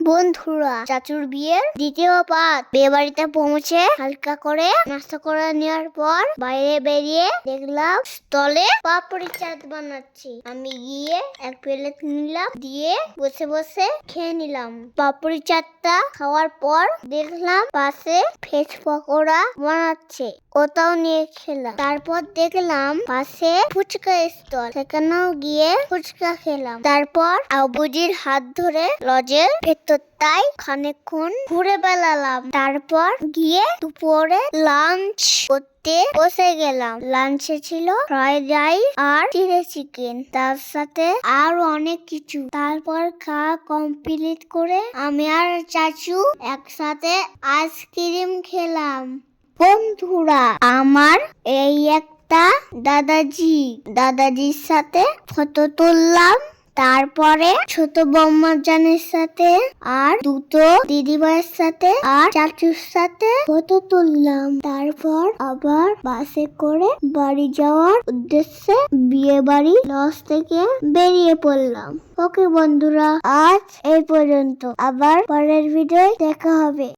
বন্ধুরা, চাচুর বিয়ের দ্বিতীয় পাত। বিয়ে বাড়িতে পৌঁছে হালকা করে নাস্তা করে নেওয়ার পর বাইরে বেরিয়ে দেখলাম স্টলে পাপড়ি চাট বানাচ্ছি। আমি গিয়ে এক প্লেট নিলাম, দিয়ে বসে বসে খেয়ে নিলাম। পাপড়ি চাটটা খাওয়ার পর দেখলাম পাশে ভেজ পকোড়া বানাচ্ছে, ওটাও নিয়ে খেলাম। তারপর দেখলাম পাশে ফুচকা স্টল, সেখানেও গিয়ে ফুচকা খেলাম। তারপর আবুজির হাত ধরে লজের ভেতরটাই খানিকক্ষণ ঘুরে বেড়ালাম। তারপর গিয়ে দুপুরে লাঞ্চ করতে বসে গেলাম। লাঞ্চে ছিল ফ্রাইড রাইস আর চিলি চিকেন, তার সাথে আরো অনেক কিছু। তারপর খাওয়া কমপ্লিট করে আমি আর চাচু একসাথে আইসক্রিম খেলাম। বন্ধুরা, আমার এই একটা দাদাজির সাথে ফটো তুললাম। তারপরে ছোট বৌমা জানের সাথে আর দুটো দিদিভাইয়ের সাথে আর চাচুর সাথে ফটো তুললাম। তারপর আবার বাসে করে বাড়ি যাওয়ার উদ্দেশ্যে বিয়ে বাড়ি লজ থেকে বেরিয়ে পড়লাম। ওকে বন্ধুরা, আজ এই পর্যন্ত, আবার পরের ভিডিও দেখা হবে।